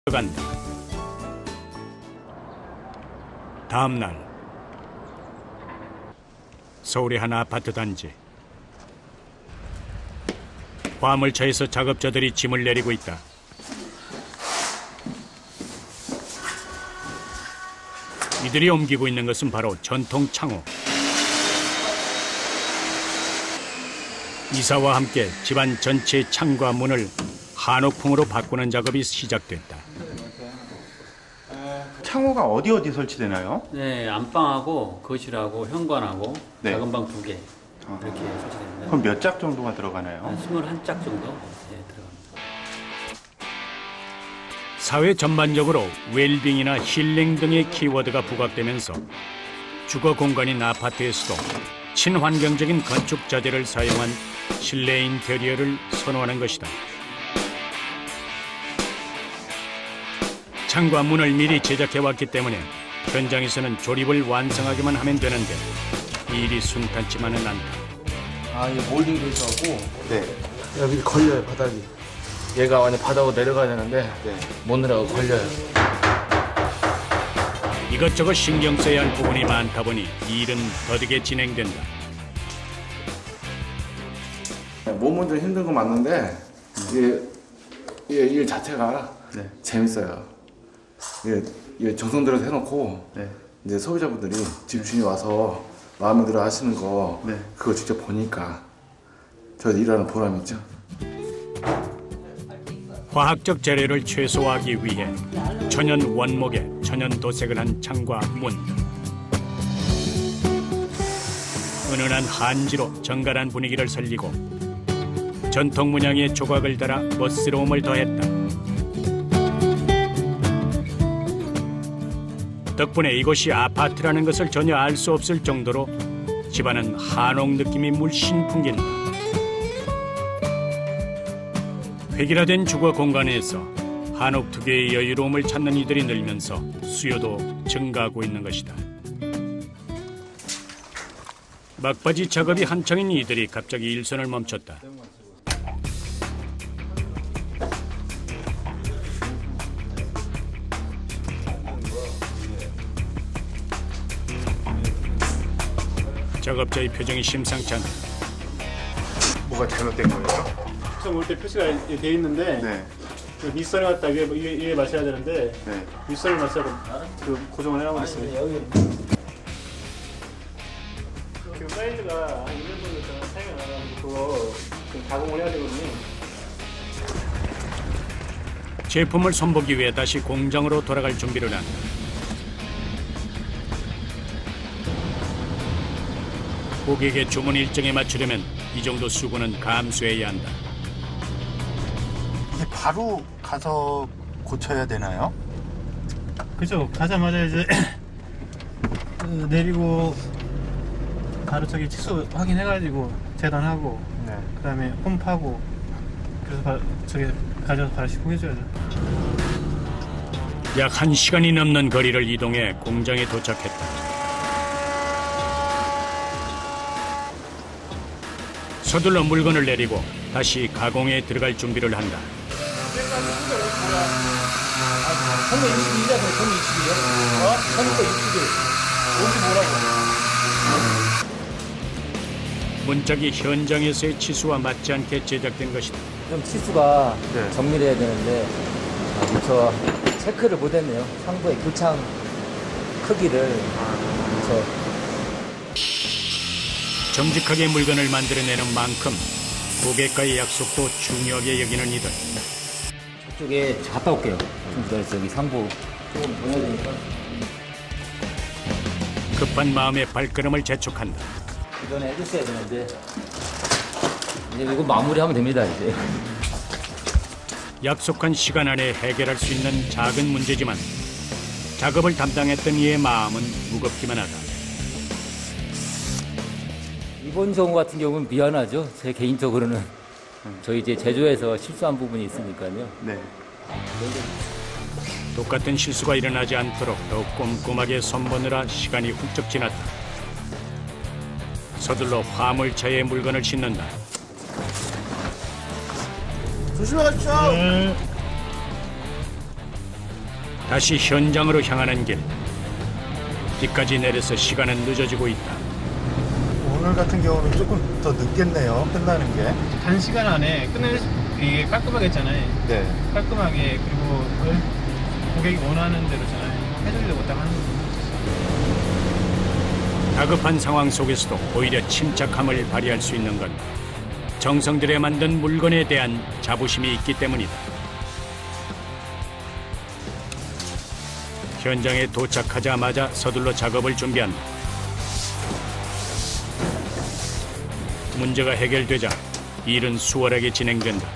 간다. 다음 날 서울의 한 아파트 단지. 화물차에서 작업자들이 짐을 내리고 있다. 이들이 옮기고 있는 것은 바로 전통 창호. 이사와 함께 집안 전체의 창과 문을 한옥풍으로 바꾸는 작업이 시작됐다. 창호가 어디 설치되나요? 네, 안방하고 거실하고 현관하고 네. 작은 방 2개 이렇게 설치됩니다. 그럼 몇 짝 정도가 들어가나요? 한 21짝 정도 들어갑니다. 사회 전반적으로 웰빙이나 힐링 등의 키워드가 부각되면서 주거 공간인 아파트에서도 친환경적인 건축 자재를 사용한 실내 인테리어를 선호하는 것이다. 창과 문을 미리 제작해왔기 때문에 현장에서는 조립을 완성하기만 하면 되는데 일이 순탄치만은 않다. 아, 이게 몰딩도 있어갖고 네. 여기 걸려요, 바닥이. 얘가 완전 바닥으로 내려가야 되는데 네. 못 내려가고 걸려요. 이것저것 신경 써야 할 부분이 많다 보니 일은 더디게 진행된다. 몸은 좀 힘든 건 맞는데 이게 일 자체가 네. 재밌어요. 이게 정성 들여서 해놓고 네. 이제 소비자분들이 집주인이 와서 마음에 들어 하시는 거 네. 그거 직접 보니까 저 일하는 보람이 있죠. 화학적 재료를 최소화하기 위해 천연 원목에 천연 도색을 한 창과 문. 은은한 한지로 정갈한 분위기를 살리고 전통 문양의 조각을 달아 멋스러움을 더했다. 덕분에 이곳이 아파트라는 것을 전혀 알 수 없을 정도로 집안은 한옥 느낌이 물씬 풍긴다. 획일화된 주거 공간에서 한옥 특유의 여유로움을 찾는 이들이 늘면서 수요도 증가하고 있는 것이다. 막바지 작업이 한창인 이들이 갑자기 일선을 멈췄다. 작업자의 표정이 심상치 않다. 뭐가 잘못된 거예요? 처음 올 때 표시가 돼 있는데 네. 그 밑선을 갖다 위에 마셔야 되는데 네. 윗선을 마셔야 그 고정을 해놓고 있어요. 그 사이즈가 한 1년 정도 동안 사용이 안 하면 그거 좀 가공을 해야 되거든요. 제품을 손보기 위해 다시 공장으로 돌아갈 준비를 한다. 고객의 주문 일정에 맞추려면 이 정도 수고는 감수해야 한다. 이게 바로 가서 고쳐야 되나요? 그죠. 가자마자 이제 내리고 바로 저기 치수 확인해가지고 재단하고 네. 그다음에 홈파고 그래서 저기 가져서 바로 시공해줘야죠. 약 1시간이 넘는 거리를 이동해 공장에 도착했다. 서둘러 물건을 내리고 다시 가공에 들어갈 준비를 한다. 322잖아요. 322요? 어? 322. 문짝이 현장에서의 치수와 맞지 않게 제작된 것이다. 그럼 치수가 네. 정밀해야 되는데 저 체크를 못했네요. 상부의 교창 크기를 정직하게 물건을 만들어내는 만큼 고객과의 약속도 중요하게 여기는 이들. 저쪽에 갔다 올게요. 좀 기다려서 여기 상부 조금 더 해야 되니까. 급한 마음에 발걸음을 재촉한다. 이전에 해줬어야 되는데 이제 이거 마무리하면 됩니다. 이제. 약속한 시간 안에 해결할 수 있는 작은 문제지만 작업을 담당했던 이의 마음은 무겁기만 하다. 이번 경우 같은 경우는 미안하죠. 제 개인적으로는 저희 이제 제조에서 실수한 부분이 있으니까요. 네. 똑같은 실수가 일어나지 않도록 더욱 꼼꼼하게 손보느라 시간이 훌쩍 지났다. 서둘러 화물차에 물건을 싣는다. 조심해 가십시오. 다시 현장으로 향하는 길. 비까지 내려서 시간은 늦어지고 있다. 오늘 같은 경우는 조금 더 늦겠네요. 끝나는 게. 단시간 안에 끝낼 이게 깔끔하게 했잖아요. 네. 깔끔하게 그리고 고객이 원하는 대로잖아요. 해주려고 딱 하는 거죠. 다급한 상황 속에서도 오히려 침착함을 발휘할 수 있는 건 정성 들여 만든 물건에 대한 자부심이 있기 때문이다. 현장에 도착하자마자 서둘러 작업을 준비한다. 문제가 해결되자 일은 수월하게 진행된다.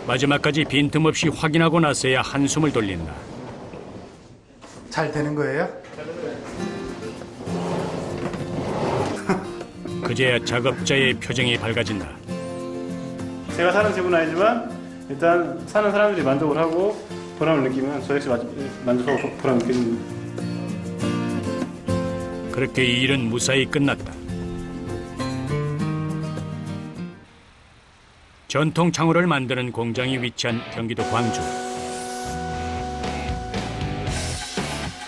마지막까지 빈틈없이 확인하고 나서야 한숨을 돌린다. 잘 되는 거예요? 그제야 작업자의 표정이 밝아진다. 제가 사는 집은 아니지만 일단 사는 사람들이 만족을 하고 보람을 느끼면 저 역시 만족하고 보람 느끼는. 그렇게 일은 무사히 끝났다. 전통 창호를 만드는 공장이 위치한 경기도 광주.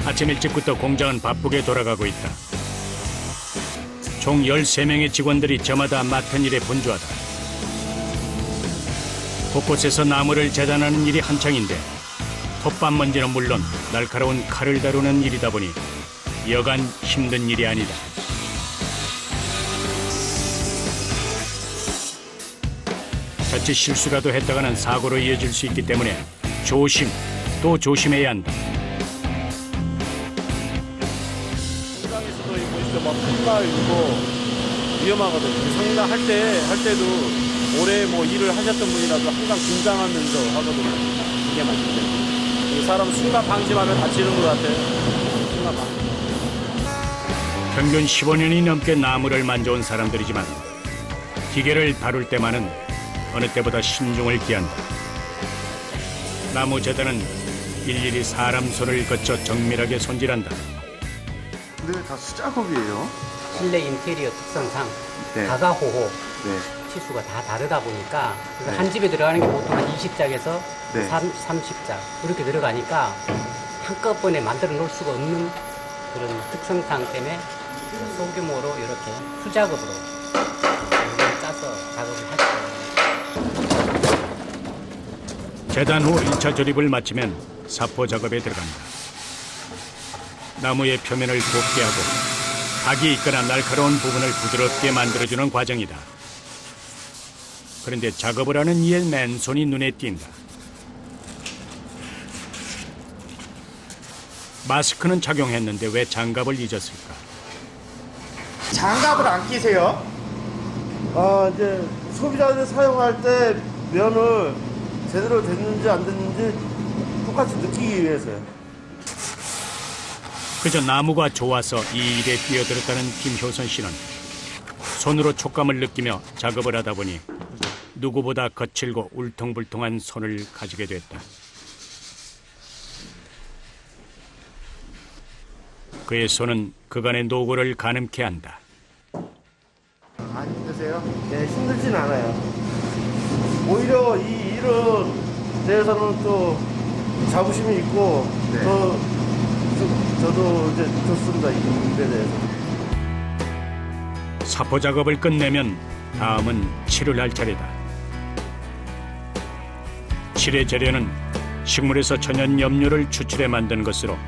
아침 일찍부터 공장은 바쁘게 돌아가고 있다. 총 13명의 직원들이 저마다 맡은 일에 분주하다. 곳곳에서 나무를 재단하는 일이 한창인데 톱밥 먼지는 물론 날카로운 칼을 다루는 일이다 보니 여간 힘든 일이 아니다. 자칫 실수라도 했다가는 사고로 이어질 수 있기 때문에 조심 또 조심해야 한다. 현장에서도 보시죠, 막 큰가 이거 위험하거든요. 상담 할 때도 오래 뭐 일을 하셨던 분이라도 항상 긴장하면서 하거든요. 이게 맞는데 사람 순간 방심하면 다치는 것 같아요. 순간 방심. 평균 15년이 넘게 나무를 만져온 사람들이지만 기계를 다룰 때만은 어느 때보다 신중을 기한다. 나무 재단은 일일이 사람 손을 거쳐 정밀하게 손질한다. 근데 다 수작업이에요. 실내 인테리어 특성상 네. 가가호호 네. 치수가 다 다르다 보니까 그래서 네. 한 집에 들어가는 게 보통 한 20장에서 네. 30장 그렇게 들어가니까 한꺼번에 만들어 놓을 수가 없는 그런 특성상 때문에 소규모로 이렇게 수작업으로 짜서 작업을 하죠. 재단 후 1차 조립을 마치면 사포 작업에 들어간다. 나무의 표면을 곱게 하고 각이 있거나 날카로운 부분을 부드럽게 만들어주는 과정이다. 그런데 작업을 하는 이의 맨손이 눈에 띈다. 마스크는 착용했는데 왜 장갑을 잊었을까? 장갑을 안 끼세요? 이제 소비자들이 사용할 때 면을 제대로 됐는지 안 됐는지 똑같이 느끼기 위해서요. 그저 나무가 좋아서 이 일에 뛰어들었다는 김효선 씨는 손으로 촉감을 느끼며 작업을 하다 보니 누구보다 거칠고 울퉁불퉁한 손을 가지게 됐다. 그의 손은 그간의 노고를 가늠케 한다. 안 힘드세요? 네, 힘들진 않아요. 오히려 이 일은 대해서는 또 자부심이 있고 네. 저도 이제 좋습니다. 이 일에 대해서. 사포 작업을 끝내면 다음은 칠을 할 차례다. 칠의 재료는 식물에서 천연 염료를 추출해 만든 것으로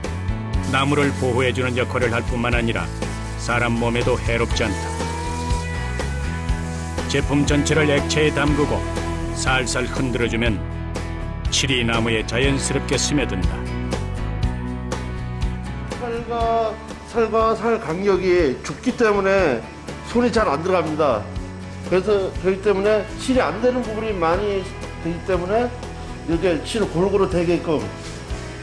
나무를 보호해주는 역할을 할 뿐만 아니라 사람 몸에도 해롭지 않다. 제품 전체를 액체에 담그고 살살 흔들어주면 칠이 나무에 자연스럽게 스며든다. 살과 살 간격이 좁기 때문에 손이 잘 안 들어갑니다. 그래서 그렇기 때문에 칠이 안 되는 부분이 많이 되기 때문에 이렇게 칠을 골고루 되게끔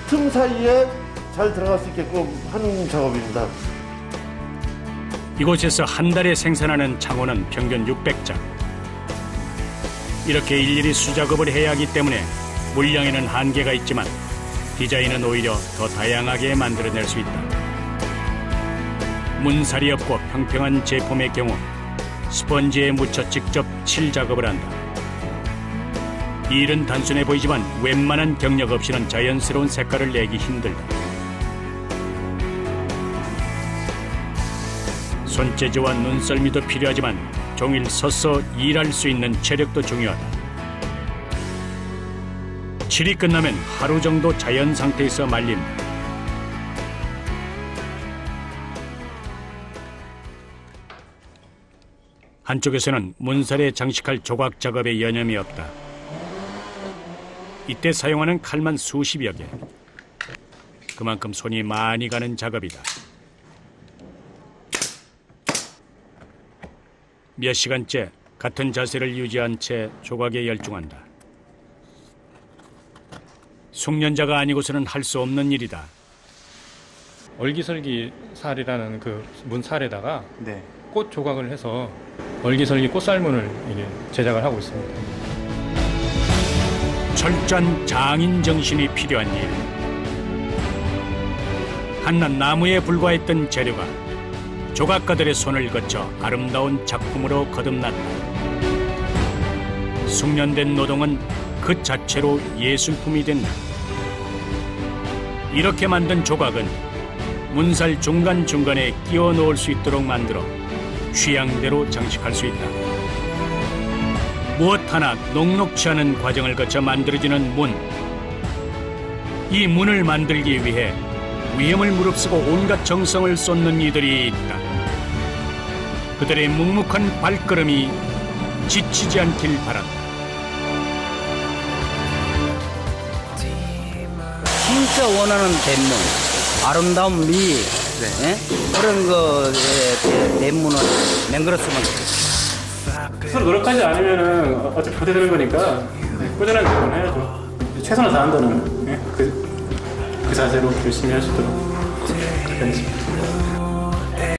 틈 사이에 잘 들어갈 수 있게끔 하는 작업입니다. 이곳에서 한 달에 생산하는 창호는 평균 600장. 이렇게 일일이 수작업을 해야 하기 때문에 물량에는 한계가 있지만 디자인은 오히려 더 다양하게 만들어낼 수 있다. 문살이 없고 평평한 제품의 경우 스펀지에 묻혀 직접 칠 작업을 한다. 이 일은 단순해 보이지만 웬만한 경력 없이는 자연스러운 색깔을 내기 힘들다. 손재주와 눈썰미도 필요하지만 종일 서서 일할 수 있는 체력도 중요하다. 칠이 끝나면 하루 정도 자연 상태에서 말린다. 한쪽에서는 문살에 장식할 조각 작업에 여념이 없다. 이때 사용하는 칼만 수십여 개. 그만큼 손이 많이 가는 작업이다. 몇 시간째 같은 자세를 유지한 채 조각에 열중한다. 숙련자가 아니고서는 할 수 없는 일이다. 얼기설기 살이라는 그 문살에다가 네. 꽃 조각을 해서 얼기설기 꽃살문을 이게 제작을 하고 있습니다. 철저한 장인 정신이 필요한 일. 한낱 나무에 불과했던 재료가 조각가들의 손을 거쳐 아름다운 작품으로 거듭났다. 숙련된 노동은 그 자체로 예술품이 된다. 이렇게 만든 조각은 문살 중간중간에 끼워 넣을 수 있도록 만들어 취향대로 장식할 수 있다. 무엇 하나 녹록치 않은 과정을 거쳐 만들어지는 문. 이 문을 만들기 위해 위험을 무릅쓰고 온갖 정성을 쏟는 이들이 있다. 그들의 묵묵한 발걸음이 지치지 않길 바란다. 진짜 원하는 대문, 아름다운 미, 그런 대문을 만들었으면 좋겠어요. 서로 노력하지 않으면은 어차피 그렇게 되는 거니까 꾸준한 노력을 해야죠. 최선을 다한다는 그 자세로 열심히 할 수 있도록 그렇게 하겠습니다.